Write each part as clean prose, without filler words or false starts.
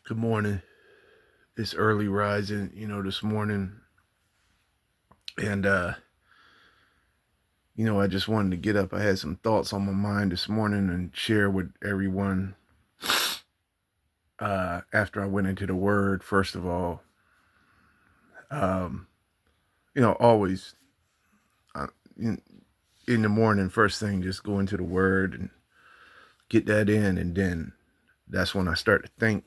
Good morning. It's early rising, this morning. And I just wanted to get up. I had some thoughts on my mind this morning and share with everyone after I went into the word, first of all. Um, always uh, in the morning, first thing, just go into the word and get that in. And then that's when I start to think.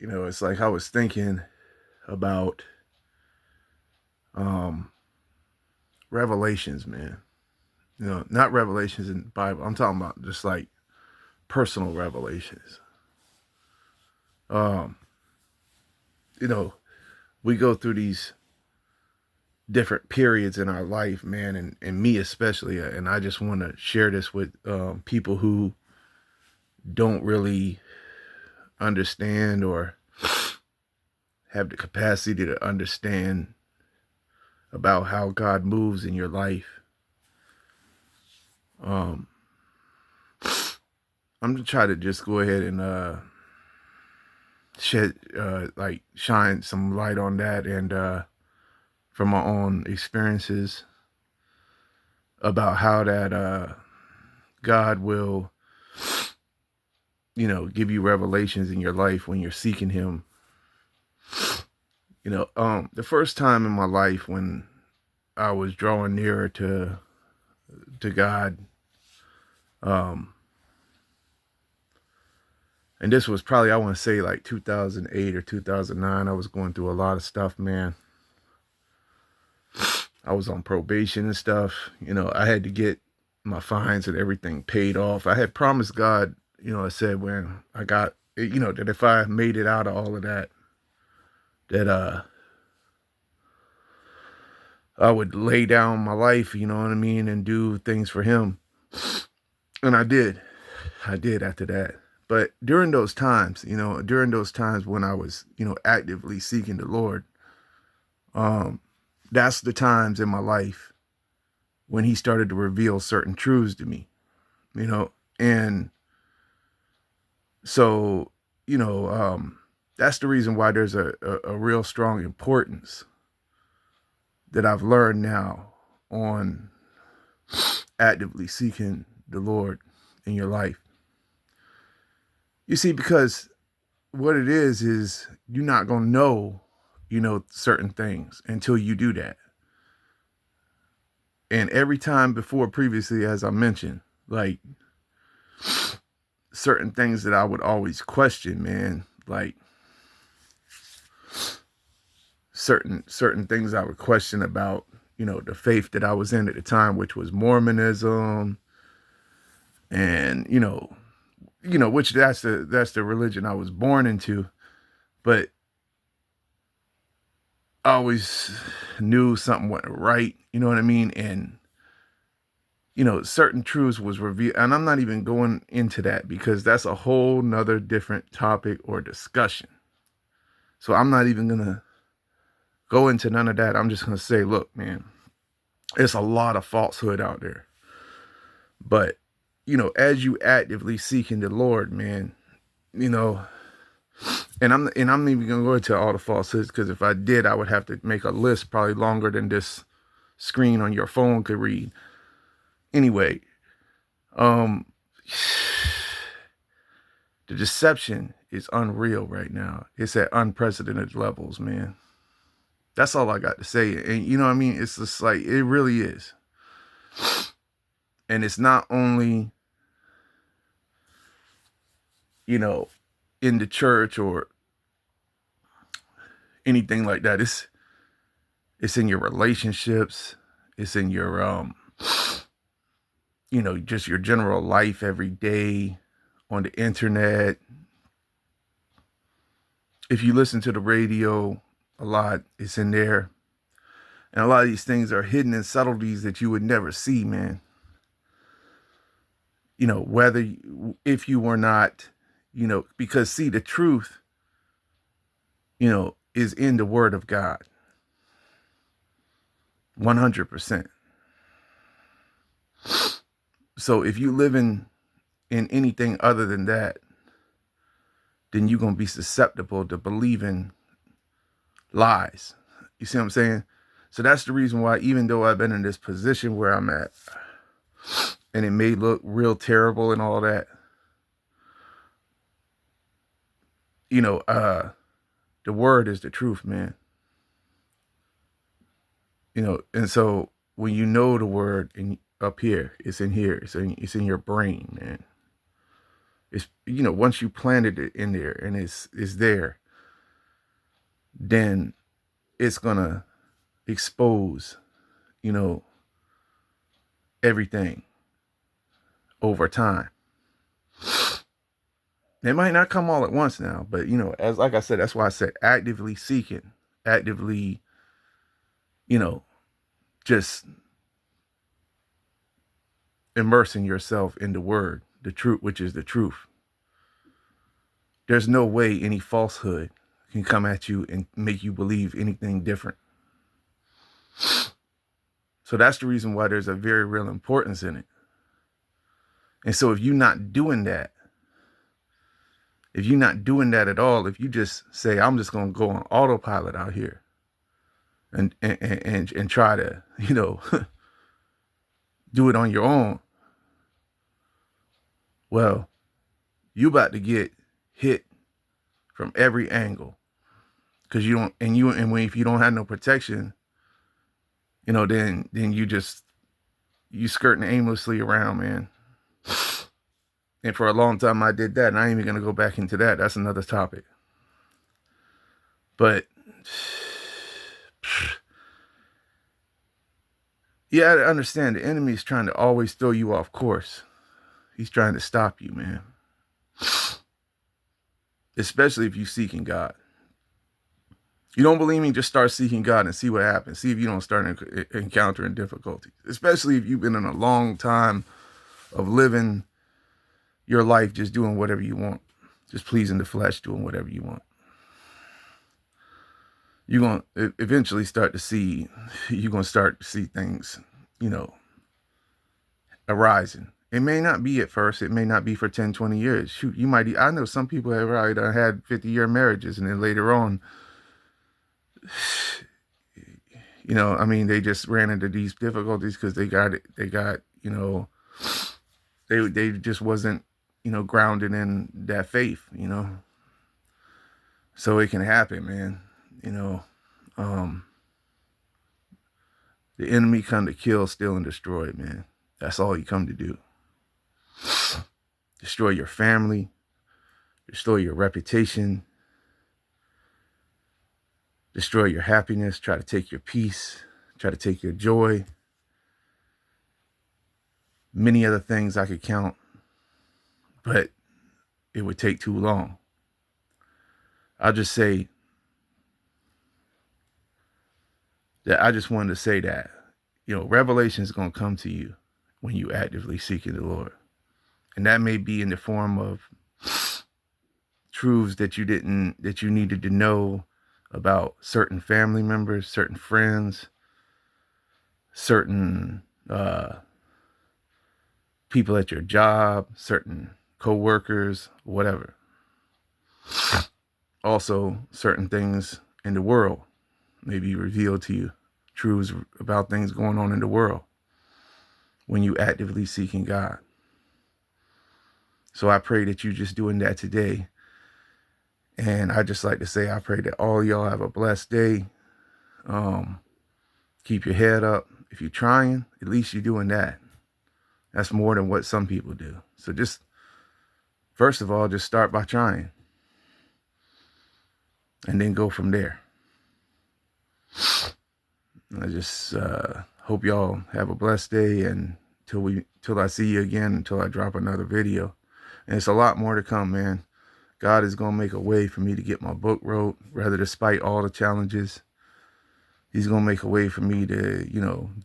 It's like I was thinking about um, revelations, man. Not revelations in the Bible. I'm talking about just like personal revelations. Um, you know, we go through these different periods in our life, man, and me especially. And I just want to share this with people who don't really understand or have the capacity to understand about how God moves in your life. Um, I'm gonna try to just go ahead and shine some light on that and from my own experiences about how that God will, give you revelations in your life when you're seeking Him. The first time in my life when I was drawing nearer to God, um, and this was probably, I want to say, like 2008 or 2009. I was going through a lot of stuff, man. I was on probation and stuff. I had to get my fines and everything paid off. I had promised God, I said when I got, that if I made it out of all of that, that I would lay down my life, you know what I mean, and do things for Him. And I did. I did after that. But during those times, when I was, actively seeking the Lord, um, that's the times in my life when He started to reveal certain truths to me, and so, that's the reason why there's a real strong importance that I've learned now on actively seeking the Lord in your life. You see, because what it is you're not going to know, certain things until you do that. And every time before previously, as I mentioned, like certain things that I would always question, man, like certain things I would question about, the faith that I was in at the time, which was Mormonism, and which that's the religion I was born into, but I always knew something wasn't right, you know what I mean? And certain truths was revealed, and I'm not even going into that because that's a whole nother different topic or discussion. So I'm not even gonna go into none of that. I'm just gonna say, look, man, there's a lot of falsehood out there. But, as you actively seeking the Lord, man, you know, and I'm even gonna go into all the falsehoods because if I did, I would have to make a list probably longer than this screen on your phone could read. Anyway, um, the deception is unreal right now. It's at unprecedented levels, man. That's all I got to say. And you know what I mean? It's just like it really is. And it's not only, you know, in the church or anything like that. It's in your relationships. It's in your just your general life every day on the internet. If you listen to the radio a lot, it's in there. And a lot of these things are hidden in subtleties that you would never see, man. Whether if you were not, because see, the truth, is in the Word of God, 100%. So if you live in anything other than that, then you're going to be susceptible to believing lies. You see what I'm saying? So that's the reason why, even though I've been in this position where I'm at, and it may look real terrible and all that, the word is the truth, man. And so when you know the word and up here, it's in here, it's in your brain, man. It's, once you planted it in there and it's there, then it's gonna expose, everything over time. It might not come all at once now, but as like I said, that's why I said actively seeking, actively, just immersing yourself in the word, the truth, which is the truth. There's no way any falsehood can come at you and make you believe anything different. So that's the reason why there's a very real importance in it. And so if you're not doing that at all, if you just say, I'm just going to go on autopilot out here and try to, do it on your own, well, you about to get hit from every angle, because if you don't have no protection, then you skirting aimlessly around, man. And for a long time I did that, and I ain't even gonna go back into that. That's another topic. But you gotta understand, the enemy is trying to always throw you off course. He's trying to stop you, man. Especially if you're seeking God. You don't believe me? Just start seeking God and see what happens. See if you don't start encountering difficulties. Especially if you've been in a long time of living your life just doing whatever you want. Just pleasing the flesh, doing whatever you want. You're going to eventually start to see things, arising. It may not be at first. It may not be for 10, 20 years. Shoot, I know some people have already had 50-year marriages, and then later on, they just ran into these difficulties because they just wasn't, grounded in that faith, So it can happen, man. The enemy come to kill, steal, and destroy, man. That's all he come to do. Destroy your family, destroy your reputation, destroy your happiness, try to take your peace, try to take your joy. Many other things I could count, but it would take too long. I'll just say that I just wanted to say that, revelation is going to come to you when you actively seeking the Lord. And that may be in the form of truths that you needed to know about certain family members, certain friends, certain people at your job, certain co-workers, whatever. Also, certain things in the world may be revealed to you, truths about things going on in the world when you actively seeking God. So I pray that you're just doing that today. And I just like to say, I pray that all y'all have a blessed day. Keep your head up. If you're trying, at least you're doing that. That's more than what some people do. So just, first of all, just start by trying. And then go from there. I just hope y'all have a blessed day, and till I see you again, until I drop another video. And it's a lot more to come, man. God is going to make a way for me to get my book wrote, rather despite all the challenges. He's going to make a way for me to,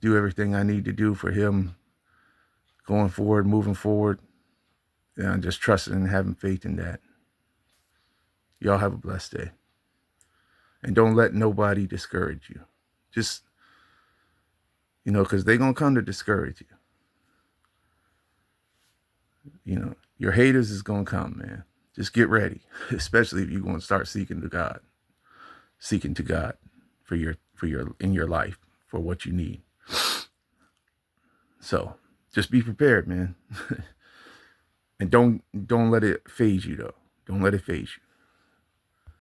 do everything I need to do for him going forward, moving forward. And I'm just trusting and having faith in that. Y'all have a blessed day. And don't let nobody discourage you. Just, because they're going to come to discourage you. Your haters is going to come, man. Just get ready, especially if you're going to start seeking to God for your in your life for what you need. So just be prepared, man. And don't let it phase you though. Don't let it phase you.